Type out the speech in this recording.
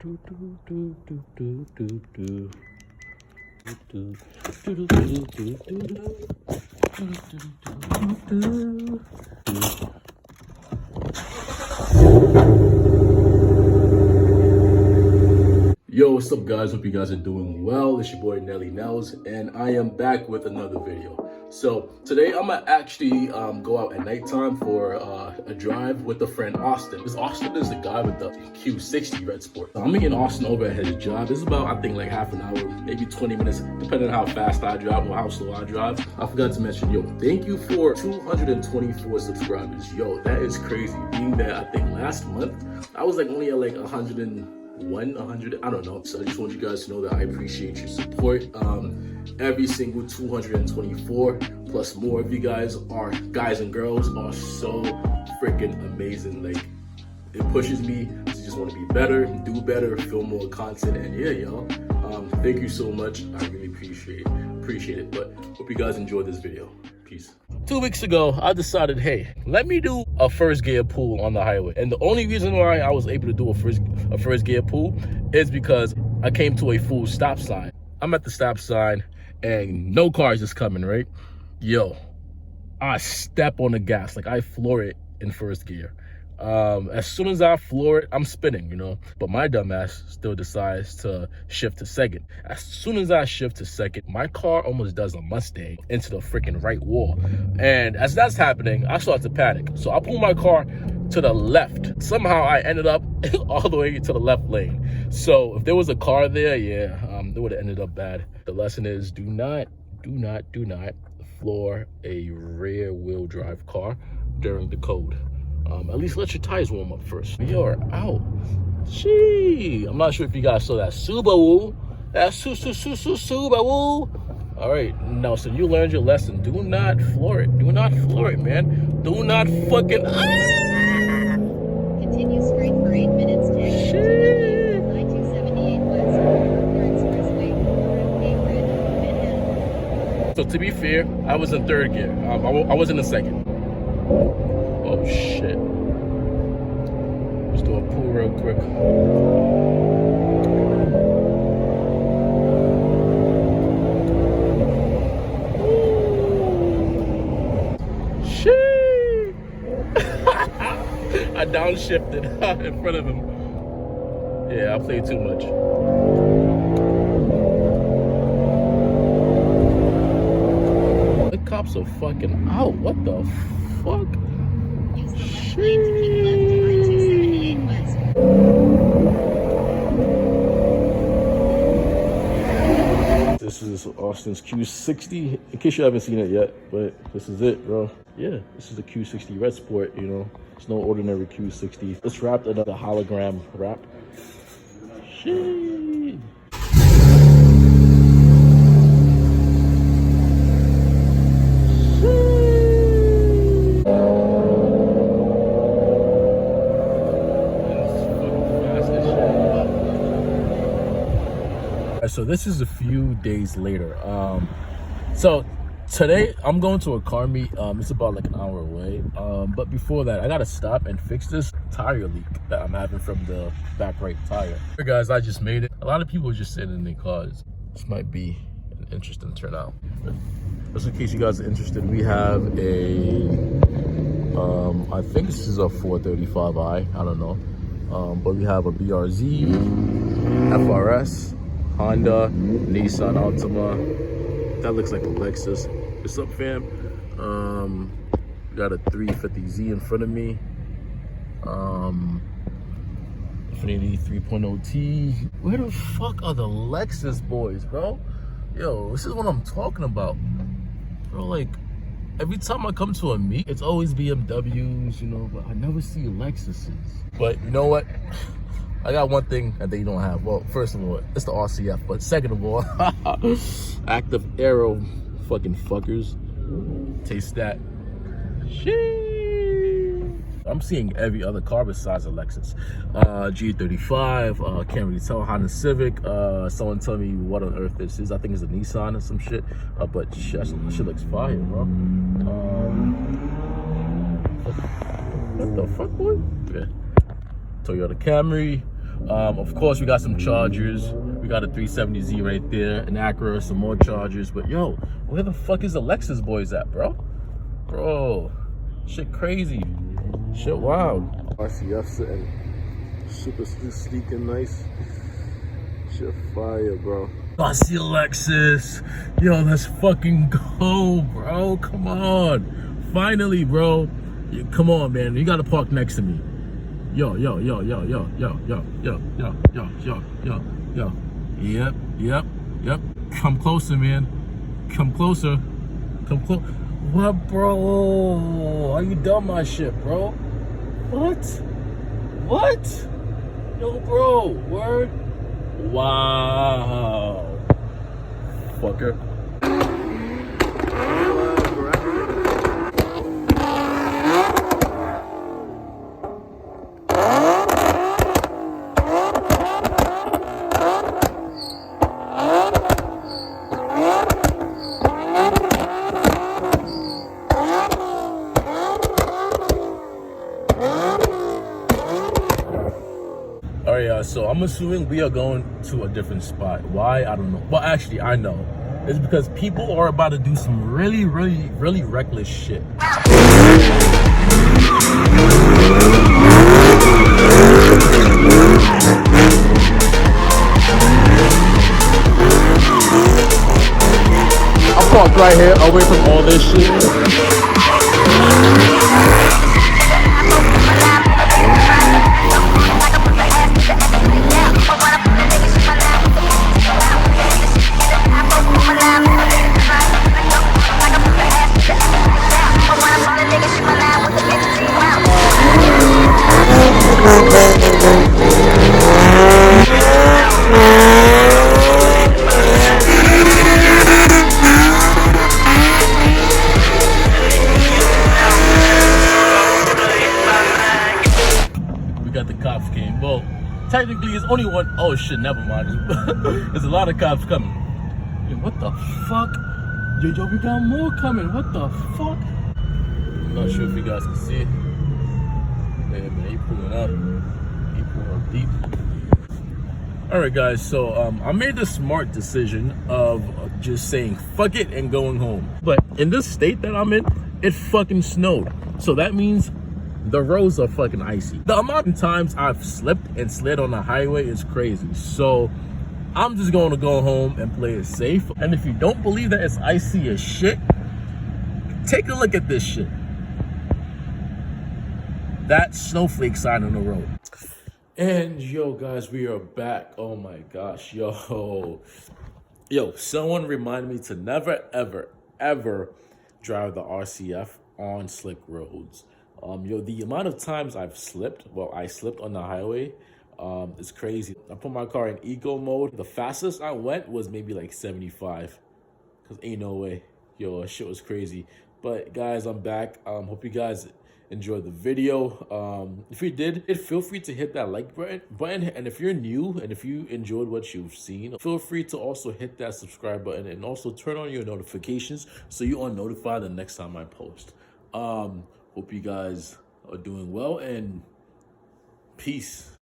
Yo, what's up guys? Hope you guys are doing well. It's your boy Nelly Nels and I am back with another video. So today I'm gonna actually go out at nighttime for a drive with a friend Austin. This Austin is the guy with the Q60 Red Sport. I'm meeting Austin over at his job. This is about, I think, like half an hour, maybe 20 minutes, depending on how fast I drive or how slow I drive. I forgot to mention, yo, thank you for 224 subscribers. Yo, that is crazy. Being that I think last month I was like only at like 100, I don't know. So I just want you guys to know that I appreciate your support. Every single 224 plus more of you guys and girls are so freaking amazing. Like, it pushes me to just want to be better, do better, film more content, and yeah, y'all, thank you so much. I really appreciate it. But hope you guys enjoyed this video. Peace. 2 weeks ago, I decided, hey, let me do a first gear pull on the highway. And the only reason why I was able to do a first gear pull is because I came to a full stop sign. I'm at the stop sign and no cars is coming, right? Yo, I step on the gas, like I floor it in first gear. As soon as I floor it, I'm spinning, you know, but my dumbass still decides to shift to second. As soon as I shift to second, my car almost does a Mustang into the freaking right wall. And as that's happening, I start to panic. So I pull my car to the left. Somehow I ended up all the way to the left lane. So if there was a car there, yeah, it would have ended up bad. The lesson is do not floor a rear wheel drive car during the code. At least let your tires warm up first. You're out. Gee, I'm not sure if you guys saw that Subaru. That Subaru. All right, now so you learned your lesson. Do not floor it. Do not floor it, man. Do not fucking. Continue straight for 8 minutes. Shit. I-278 West. Expressway. Manhattan. So to be fair, I was in third gear. I wasn't in second. Oh shit. Let's do a pull real quick. Shit. I downshifted in front of him. Yeah, I played too much. The cops are fucking out. What the fuck? Use the left lane to keep left to I-278 West. This is Austin's Q60, in case you haven't seen it yet, but this is it, bro. Yeah, this is the Q60 Red Sport, you know. It's no ordinary Q60. It's wrapped in a hologram wrap. Shit. So this is a few days later. So today I'm going to a car meet. It's about like an hour away. But before that, I gotta stop and fix this tire leak that I'm having from the back right tire. Hey guys, I just made it. A lot of people are just sitting in their cars. This might be an interesting turnout. Just in case you guys are interested, we have a I think this is a 435i, I don't know. But we have a BRZ, FRS, Honda, Nissan Altima. That looks like a Lexus. What's up, fam? Got a 350Z in front of me. Infiniti 3.0T. Where the fuck are the Lexus boys, bro? Yo, this is what I'm talking about. Bro, like, every time I come to a meet, it's always BMWs, you know, but I never see Lexuses. But you know what? I got one thing that they don't have. Well, first of all, it's the RCF. But second of all, active aero fucking fuckers. Taste that. Shit. I'm seeing every other car besides a Lexus. G35, can't really tell. Honda Civic. Someone tell me what on earth this is. I think it's a Nissan or some shit. But shit looks fire, bro. What the fuck, boy? Yeah. Toyota Camry. Of course, we got some Chargers. We got a 370Z right there, an Acura, some more Chargers. But yo, where the fuck is the Lexus boys at, bro? Bro, shit crazy. Shit wild. RCF sitting super sleek and nice. Shit fire, bro. I see a Lexus. Yo, let's fucking go, bro. Come on. Finally, bro. Come on, man. You gotta park next to me. Yo. Yep. Come closer, man. Come closer. Come close. What, bro? Are you done my shit, bro? What? Yo, bro. Word? Wow. Fucker. Alright, so I'm assuming we are going to a different spot. Why? I don't know. Well, actually, I know. It's because people are about to do some really reckless shit. I'm parked right here, away from all this shit. We got the cops came. Well, technically it's only one. Oh shit, never mind. There's a lot of cops coming. Yo, what the fuck? Yo, we got more coming. What the fuck? I'm not sure if you guys can see it. Yeah, man, he pulling up. He pulling up deep. Alright guys, so I made the smart decision of just saying fuck it and going home. But in this state that I'm in, it fucking snowed. So that means the roads are fucking icy. The amount of times I've slipped and slid on the highway is crazy. So I'm just going to go home and play it safe. And if you don't believe that it's icy as shit, take a look at this shit. That snowflake sign on the road. And yo guys, we are back. Oh my gosh, yo, someone reminded me to never ever drive the RCF on slick roads. The amount of times I slipped on the highway is crazy. I put my car in eco mode. The fastest I went was maybe like 75, because ain't no way. Yo, shit was crazy. But guys, I'm back. Hope you guys enjoyed the video. If you did, feel free to hit that like button. And if you're new and if you enjoyed what you've seen, feel free to also hit that subscribe button and also turn on your notifications so you are notified the next time I post. Hope you guys are doing well, and peace.